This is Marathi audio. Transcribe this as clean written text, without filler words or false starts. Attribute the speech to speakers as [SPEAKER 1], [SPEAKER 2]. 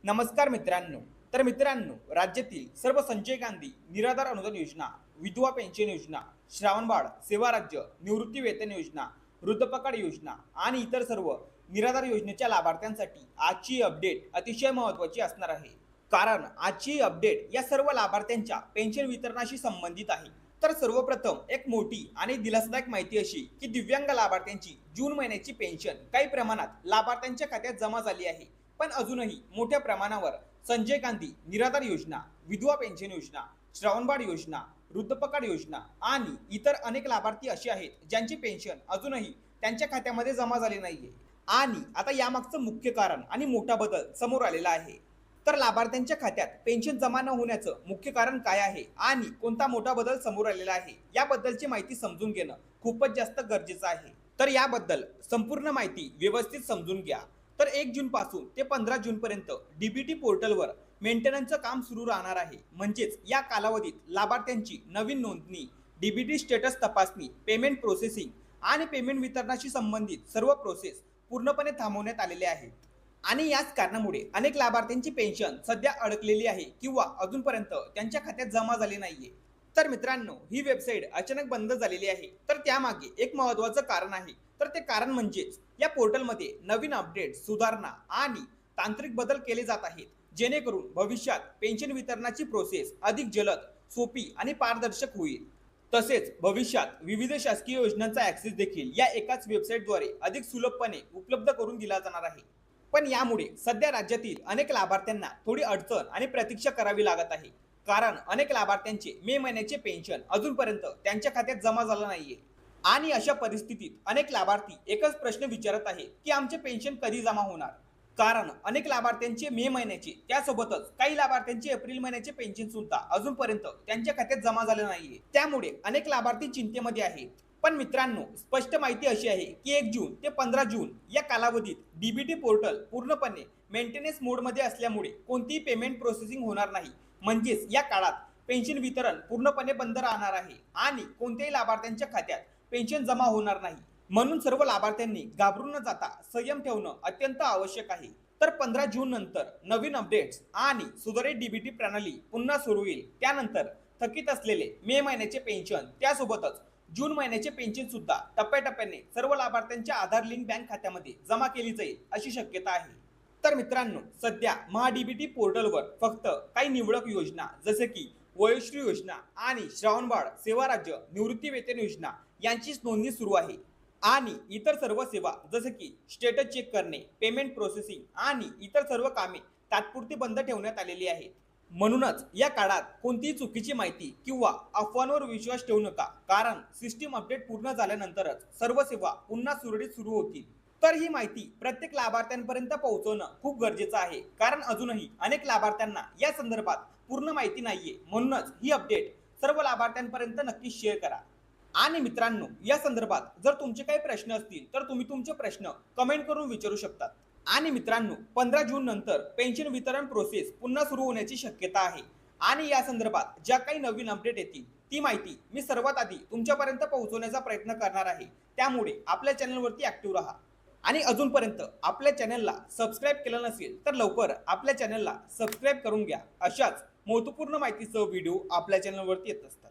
[SPEAKER 1] नमस्कार मित्रांनो. राज्यातील सर्व संजय गांधी निराधार अनुदान योजना, विधवा पेन्शन योजना, श्रावणबाळ सेवा राज्य निवृत्ती वेतन योजना, वृद्धपकाळ योजना आणि इतर सर्व निराधार योजनेच्या लाभार्थ्यांसाठी आजची अपडेट अतिशय महत्त्वाची असणार आहे. कारण आजची अपडेट या सर्व लाभार्थ्यांच्या पेन्शन वितरणाशी संबंधित आहे. तर सर्वप्रथम एक मोठी आणि दिलासादायक माहिती अशी की दिव्यांग लाभार्थ्यांची जून महिन्याची पेन्शन काही प्रमाणात लाभार्थ्यांच्या खात्यात जमा झाली आहे. पण अजूनही मोठ्या प्रमाणावर संजय गांधी निराधार योजना, विधवा पेन्शन योजना, श्रावणबाळ योजना, वृद्धपकाळ योजना आणि इतर अनेक लाभार्थी असे आहेत ज्यांची पेन्शन अजूनही त्यांच्या खात्यामध्ये जमा झाली नाहीये. आणि आता यामागचं मुख्य कारण आणि मोठा बदल समोर आलेला आहे. तर लाभार्थ्यांच्या खात्यात पेन्शन जमा न होण्याचं मुख्य कारण काय आहे आणि कोणता मोठा बदल समोर आलेला आहे याबद्दलची माहिती समजून घेणं खूपच जास्त गरजेचं आहे. तर याबद्दल संपूर्ण माहिती व्यवस्थित समजून घ्या. तर 1 जून पासून ते 15 जून पर्यंत डीबीटी पोर्टलवर मेंटेनन्सचं काम सुरू राहणार आहे. म्हणजेच या कालावधीत लाभार्थ्यांची नवीन नोंदणी, डीबीटी स्टेटस तपासणी, पेमेंट प्रोसेसिंग आणि पेमेंट वितरणाशी संबंधित सर्व प्रोसेस पूर्णपणे थांबवण्यात आलेले आहेत. आणि याच कारणामुळे अनेक लाभार्थ्यांची पेन्शन सध्या अडकलेली आहे किंवा अजूनपर्यंत त्यांच्या खात्यात जमा झाली नाहीये. तर मित्रांनो, ही वेबसाईट अचानक बंद झालेली आहे. तर त्यामागे एक महत्त्वाचं कारण आहे. तर ते कारण म्हणजेच या पोर्टलमध्ये नवीन अपडेट, सुधारणा आणि तांत्रिक बदल केले जात आहेत, जेणेकरून भविष्यात पेन्शन वितरणाची प्रोसेस अधिक जलद, सोपी आणि पारदर्शक होईल. तसेच भविष्यात विविध शासकीय योजनांचा ॲक्सेस देखील या एकाच वेबसाईटद्वारे अधिक सुलभपणे उपलब्ध करून दिला जाणार आहे. पण यामुळे सध्या राज्यातील अनेक लाभार्थ्यांना थोडी अडचण आणि प्रतीक्षा करावी लागत आहे. कारण अनेक लाभार्थ्यांचे मे महिन्याचे पेन्शन अजूनपर्यंत त्यांच्या खात्यात जमा झालं नाहीये. आणि अशा परिस्थितीत अनेक लाभार्थी एकच प्रश्न विचारत आहेत की आमचे पेन्शन कधी जमा होणार. कारण अनेक लाभार्थ्यांचे मे महिन्याचे, त्यासोबतच काही लाभार्थ्यांचे एप्रिल महिन्याचे पेन्शन सुद्धा अजूनपर्यंत त्यांच्या खात्यात जमा झाले नाहीये. त्यामुळे अनेक लाभार्थी चिंतेमध्ये आहेत. पण मित्रांनो, स्पष्ट माहिती अशी आहे की 1 जून ते 15 जून या कालावधीत डीबीटी पोर्टल पूर्णपणे मेंटेनन्स मोडमध्ये असल्यामुळे कोणतीही पेमेंट प्रोसेसिंग होणार नाही. म्हणजेच या काळात पेन्शन वितरण पूर्णपणे बंद राहणार आहे आणि कोणत्याही लाभार्थ्यांच्या खात्यात पेन्शन जमा होणार नाही. म्हणून सर्व लाभार्थ्यांनी घाबरून न जाता संयम ठेवणं अत्यंत आवश्यक आहे. तर 15 जून नंतर नवीन अपडेट्स आणि सुधारित डीबीटी प्रणाली पुन्हा सुरू होईल. त्यानंतर थकीत असलेले मे महिन्याचे पेन्शन, त्यासोबतच जून महिन्याचे पेन्शन सुद्धा टप्प्याटप्प्याने सर्व लाभार्थ्यांच्या आधार लिंक बँक खात्यामध्ये जमा केली जाईल अशी शक्यता आहे. तर मित्रांनो, सध्या महाडीबीटी पोर्टलवर फक्त काही निवडक योजना जसे की वयोश्री योजना आणि श्रावणबाळ सेवा राज्य निवृत्ती वेतन योजना यांचीच नोंदणी सुरू आहे. आणि इतर सर्व सेवा जसे की स्टेटस चेक करणे, पेमेंट प्रोसेसिंग आणि इतर सर्व कामे तात्पुरती बंद ठेवण्यात आलेली आहेत. म्हणूनच या काळात कोणतीही चुकीची माहिती किंवा अफवांवर विश्वास ठेवू नका. कारण सिस्टीम अपडेट पूर्ण झाल्यानंतरच सर्व सेवा पुन्हा सुरळीत सुरू होतील. तर ही माहिती प्रत्येक लाभार्थ्यांपर्यंत पोहोचवणं खूप गरजेचं आहे. कारण अजूनही अनेक लाभार्थ्यांना या संदर्भात पूर्ण माहिती नाहीये. म्हणूनच ही अपडेट सर्व लाभार्थ्यांपर्यंत नक्की शेअर करा. आणि मित्रांनो, या संदर्भात जर तुमचे काही प्रश्न असतील तर तुम्ही तुमचे प्रश्न कमेंट करून विचारू शकतात. आणि मित्रांनो, 15 जून नंतर पेन्शन वितरण प्रोसेस पुन्हा सुरू होण्याची शक्यता आहे. आणि या संदर्भात ज्या काही नवीन अपडेट येतील ती माहिती मी सर्वात आधी तुमच्यापर्यंत पोहोचवण्याचा प्रयत्न करणार आहे. त्यामुळे आपल्या चॅनलवरती ॲक्टिव्ह राहा. आणि अजूनपर्यंत आपल्या चॅनलला सबस्क्राईब केलं नसेल तर लवकर आपल्या चॅनलला सबस्क्राईब करून घ्या. अशाच महत्त्वपूर्ण माहितीसह व्हिडिओ आपल्या चॅनलवरती येत असतात.